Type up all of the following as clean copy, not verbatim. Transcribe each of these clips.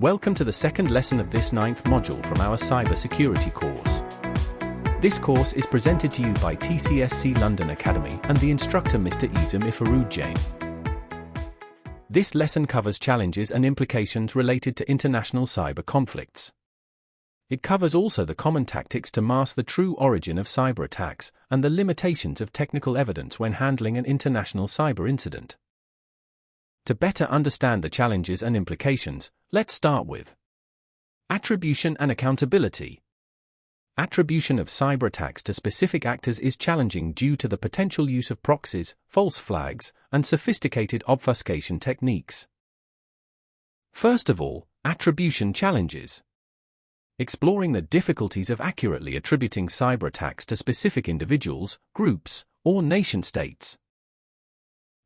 Welcome to the second lesson of this 9th module from our cybersecurity course. This course is presented to you by TCSC London Academy and the instructor Mr. Isam Ifarujain. This lesson covers challenges and implications related to international cyber conflicts. It covers also the common tactics to mask the true origin of cyber attacks and the limitations of technical evidence when handling an international cyber incident. To better understand the challenges and implications, let's start with Attribution and Accountability. Attribution of cyber attacks to specific actors is challenging due to the potential use of proxies, false flags, and sophisticated obfuscation techniques. First of all, attribution challenges. Exploring the difficulties of accurately attributing cyber attacks to specific individuals, groups, or nation-states.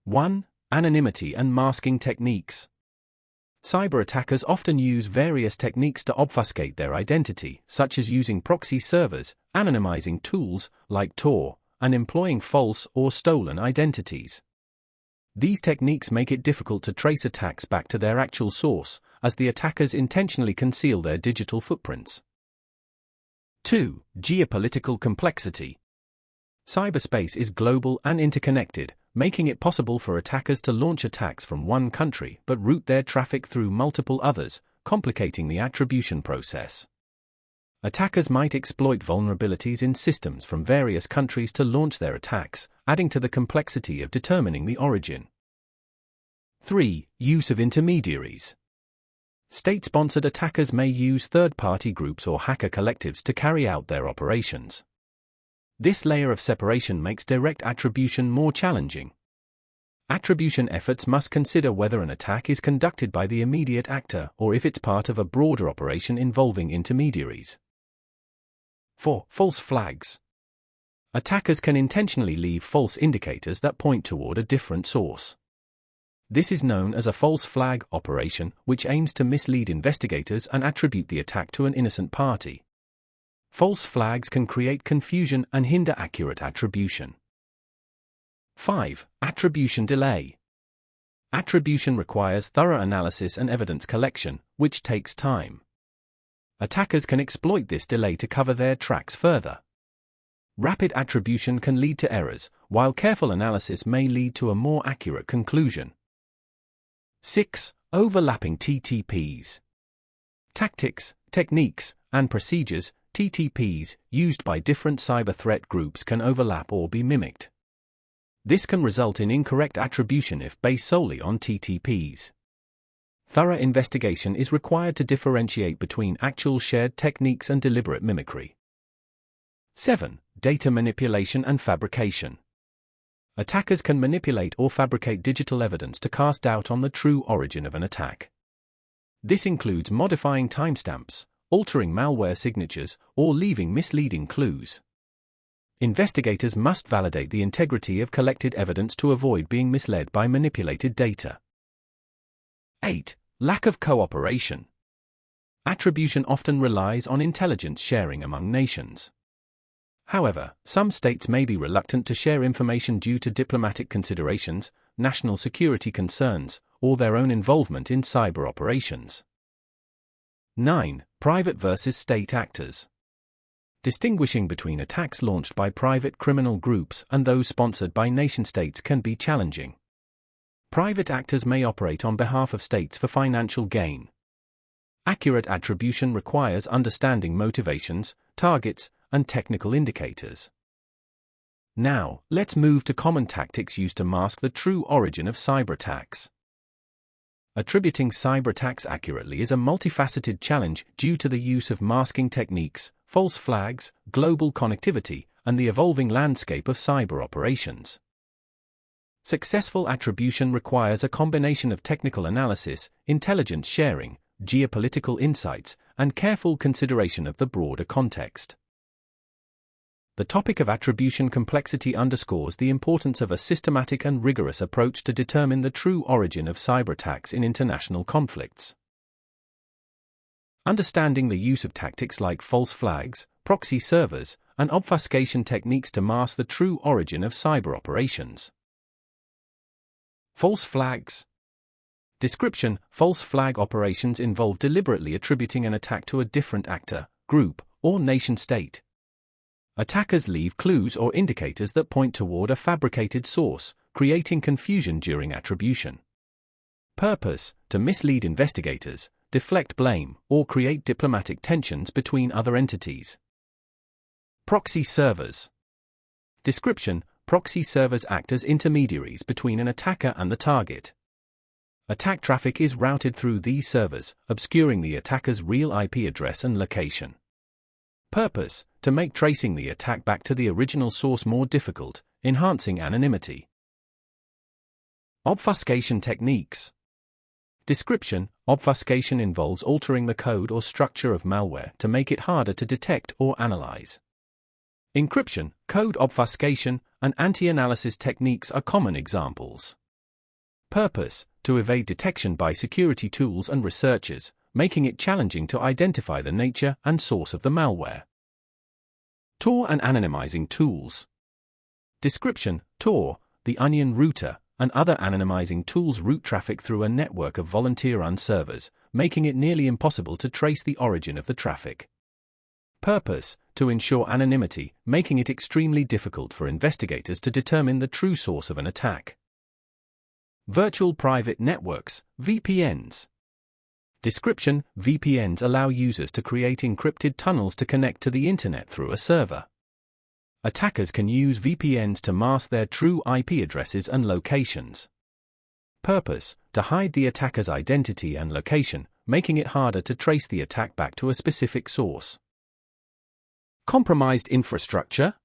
1. Anonymity and masking techniques. Cyber attackers often use various techniques to obfuscate their identity, such as using proxy servers, anonymizing tools, like Tor, and employing false or stolen identities. These techniques make it difficult to trace attacks back to their actual source, as the attackers intentionally conceal their digital footprints. 2. Geopolitical Complexity. Cyberspace is global and interconnected, making it possible for attackers to launch attacks from one country but route their traffic through multiple others, complicating the attribution process. Attackers might exploit vulnerabilities in systems from various countries to launch their attacks, adding to the complexity of determining the origin. 3. Use of intermediaries. State-sponsored attackers may use third-party groups or hacker collectives to carry out their operations. This layer of separation makes direct attribution more challenging. Attribution efforts must consider whether an attack is conducted by the immediate actor or if it's part of a broader operation involving intermediaries. 4. False flags. Attackers can intentionally leave false indicators that point toward a different source. This is known as a false flag operation, which aims to mislead investigators and attribute the attack to an innocent party. False flags can create confusion and hinder accurate attribution. 5. Attribution delay. Attribution requires thorough analysis and evidence collection, which takes time. Attackers can exploit this delay to cover their tracks further. Rapid attribution can lead to errors, while careful analysis may lead to a more accurate conclusion. 6. Overlapping TTPs. Tactics, techniques, and procedures, TTPs, used by different cyber threat groups can overlap or be mimicked. This can result in incorrect attribution if based solely on TTPs. Thorough investigation is required to differentiate between actual shared techniques and deliberate mimicry. 7. Data manipulation and fabrication. Attackers can manipulate or fabricate digital evidence to cast doubt on the true origin of an attack. This includes modifying timestamps, altering malware signatures, or leaving misleading clues. Investigators must validate the integrity of collected evidence to avoid being misled by manipulated data. 8. Lack of cooperation. Attribution often relies on intelligence sharing among nations. However, some states may be reluctant to share information due to diplomatic considerations, national security concerns, or their own involvement in cyber operations. 9. Private versus state actors. Distinguishing between attacks launched by private criminal groups and those sponsored by nation-states can be challenging. Private actors may operate on behalf of states for financial gain. Accurate attribution requires understanding motivations, targets, and technical indicators. Now, let's move to common tactics used to mask the true origin of cyber attacks. Attributing cyber attacks accurately is a multifaceted challenge due to the use of masking techniques, false flags, global connectivity, and the evolving landscape of cyber operations. Successful attribution requires a combination of technical analysis, intelligence sharing, geopolitical insights, and careful consideration of the broader context. The topic of attribution complexity underscores the importance of a systematic and rigorous approach to determine the true origin of cyber attacks in international conflicts. Understanding the use of tactics like false flags, proxy servers, and obfuscation techniques to mask the true origin of cyber operations. False flags. Description: false flag operations involve deliberately attributing an attack to a different actor, group, or nation-state. Attackers leave clues or indicators that point toward a fabricated source, creating confusion during attribution. Purpose: to mislead investigators, deflect blame, or create diplomatic tensions between other entities. Proxy servers. Description: proxy servers act as intermediaries between an attacker and the target. Attack traffic is routed through these servers, obscuring the attacker's real IP address and location. Purpose: to make tracing the attack back to the original source more difficult, enhancing anonymity. Obfuscation techniques. Description: obfuscation involves altering the code or structure of malware to make it harder to detect or analyze. Encryption, code obfuscation, and anti-analysis techniques are common examples. Purpose: to evade detection by security tools and researchers, making it challenging to identify the nature and source of the malware. Tor and anonymizing tools. Description: Tor, the onion router, and other anonymizing tools route traffic through a network of volunteer-run servers, making it nearly impossible to trace the origin of the traffic. Purpose: to ensure anonymity, making it extremely difficult for investigators to determine the true source of an attack. Virtual private networks, VPNs. Description: VPNs allow users to create encrypted tunnels to connect to the internet through a server. Attackers can use VPNs to mask their true IP addresses and locations. Purpose: to hide the attacker's identity and location, making it harder to trace the attack back to a specific source. Compromised infrastructure.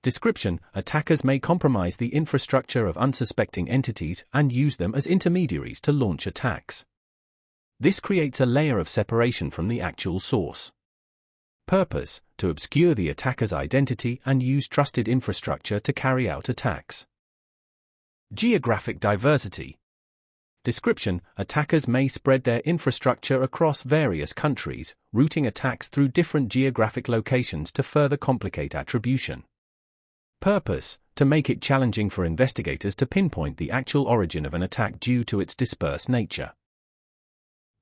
Description: attackers may compromise the infrastructure of unsuspecting entities and use them as intermediaries to launch attacks. This creates a layer of separation from the actual source. Purpose: to obscure the attacker's identity and use trusted infrastructure to carry out attacks. Geographic diversity. Description: attackers may spread their infrastructure across various countries, routing attacks through different geographic locations to further complicate attribution. Purpose: to make it challenging for investigators to pinpoint the actual origin of an attack due to its dispersed nature.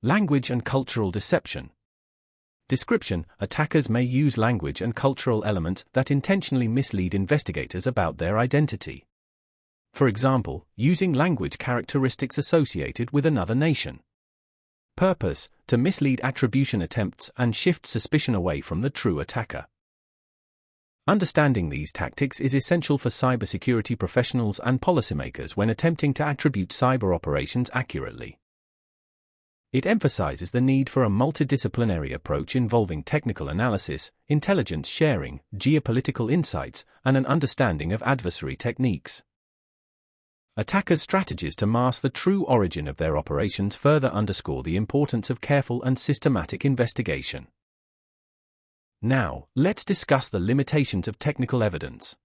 Language and cultural deception. Description: attackers may use language and cultural elements that intentionally mislead investigators about their identity. For example, using language characteristics associated with another nation. Purpose: to mislead attribution attempts and shift suspicion away from the true attacker. Understanding these tactics is essential for cybersecurity professionals and policymakers when attempting to attribute cyber operations accurately. It emphasizes the need for a multidisciplinary approach involving technical analysis, intelligence sharing, geopolitical insights, and an understanding of adversary techniques. Attackers' strategies to mask the true origin of their operations further underscore the importance of careful and systematic investigation. Now, let's discuss the limitations of technical evidence.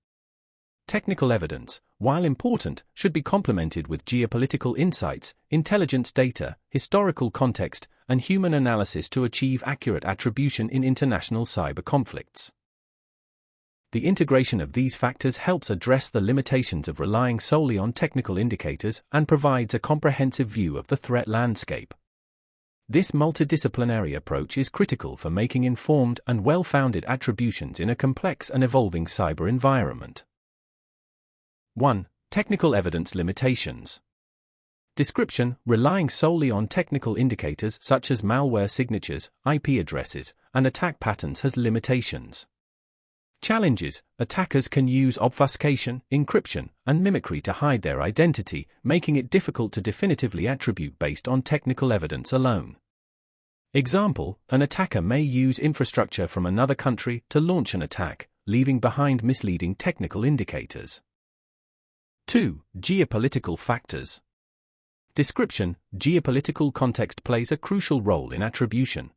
Technical evidence, while important, should be complemented with geopolitical insights, intelligence data, historical context, and human analysis to achieve accurate attribution in international cyber conflicts. The integration of these factors helps address the limitations of relying solely on technical indicators and provides a comprehensive view of the threat landscape. This multidisciplinary approach is critical for making informed and well-founded attributions in a complex and evolving cyber environment. 1. Technical evidence limitations. Description: relying solely on technical indicators such as malware signatures, IP addresses, and attack patterns has limitations. Challenges: attackers can use obfuscation, encryption, and mimicry to hide their identity, making it difficult to definitively attribute based on technical evidence alone. Example: an attacker may use infrastructure from another country to launch an attack, leaving behind misleading technical indicators. 2. Geopolitical factors. Description: geopolitical context plays a crucial role in attribution.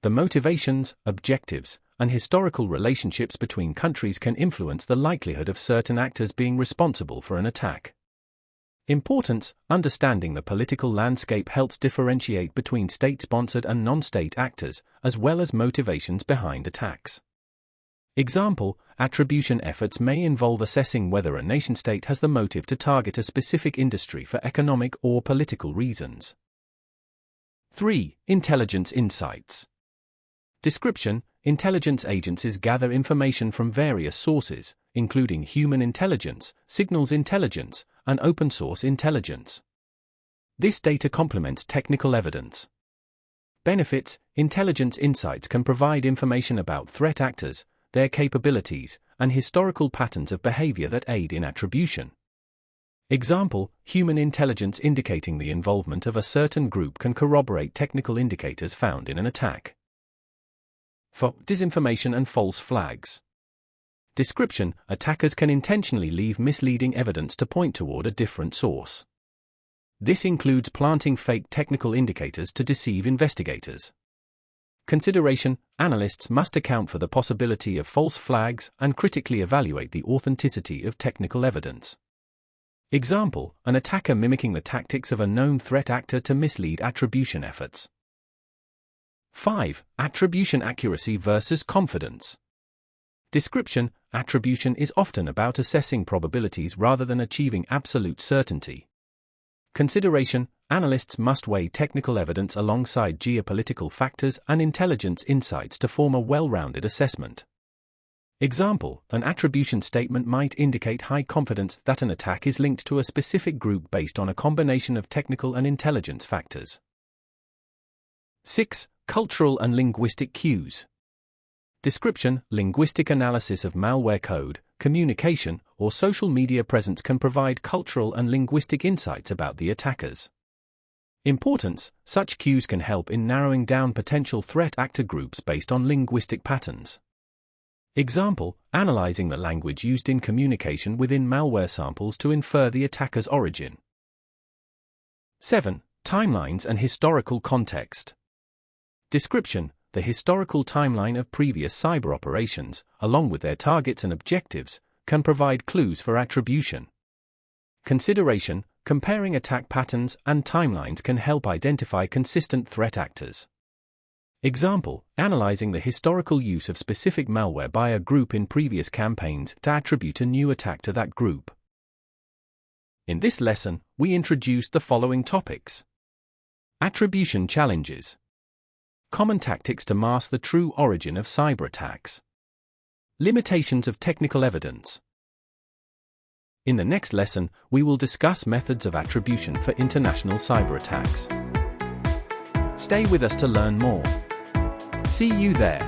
The motivations, objectives, and historical relationships between countries can influence the likelihood of certain actors being responsible for an attack. Importance: understanding the political landscape helps differentiate between state-sponsored and non-state actors, as well as motivations behind attacks. Example, attribution efforts may involve assessing whether a nation-state has the motive to target a specific industry for economic or political reasons. 3. Intelligence insights. Description: intelligence agencies gather information from various sources, including human intelligence, signals intelligence, and open-source intelligence. This data complements technical evidence. Benefits: intelligence insights can provide information about threat actors, their capabilities, and historical patterns of behavior that aid in attribution. Example, human intelligence indicating the involvement of a certain group can corroborate technical indicators found in an attack. 4. Disinformation and false flags. Description: attackers can intentionally leave misleading evidence to point toward a different source. This includes planting fake technical indicators to deceive investigators. Consideration: analysts must account for the possibility of false flags and critically evaluate the authenticity of technical evidence. Example, an attacker mimicking the tactics of a known threat actor to mislead attribution efforts. 5. Attribution accuracy versus confidence. Description: attribution is often about assessing probabilities rather than achieving absolute certainty. Consideration: analysts must weigh technical evidence alongside geopolitical factors and intelligence insights to form a well-rounded assessment. Example, an attribution statement might indicate high confidence that an attack is linked to a specific group based on a combination of technical and intelligence factors. 6. Cultural and linguistic cues. Description: linguistic analysis of malware code, communication, or social media presence can provide cultural and linguistic insights about the attackers. Importance: such cues can help in narrowing down potential threat actor groups based on linguistic patterns. Example, analyzing the language used in communication within malware samples to infer the attacker's origin. 7. Timelines and historical context. Description: the historical timeline of previous cyber operations, along with their targets and objectives, can provide clues for attribution. Consideration: comparing attack patterns and timelines can help identify consistent threat actors. Example, analyzing the historical use of specific malware by a group in previous campaigns to attribute a new attack to that group. In this lesson, we introduced the following topics: attribution challenges, common tactics to mask the true origin of cyberattacks, limitations of technical evidence. In the next lesson, we will discuss methods of attribution for international cyberattacks. Stay with us to learn more. See you there.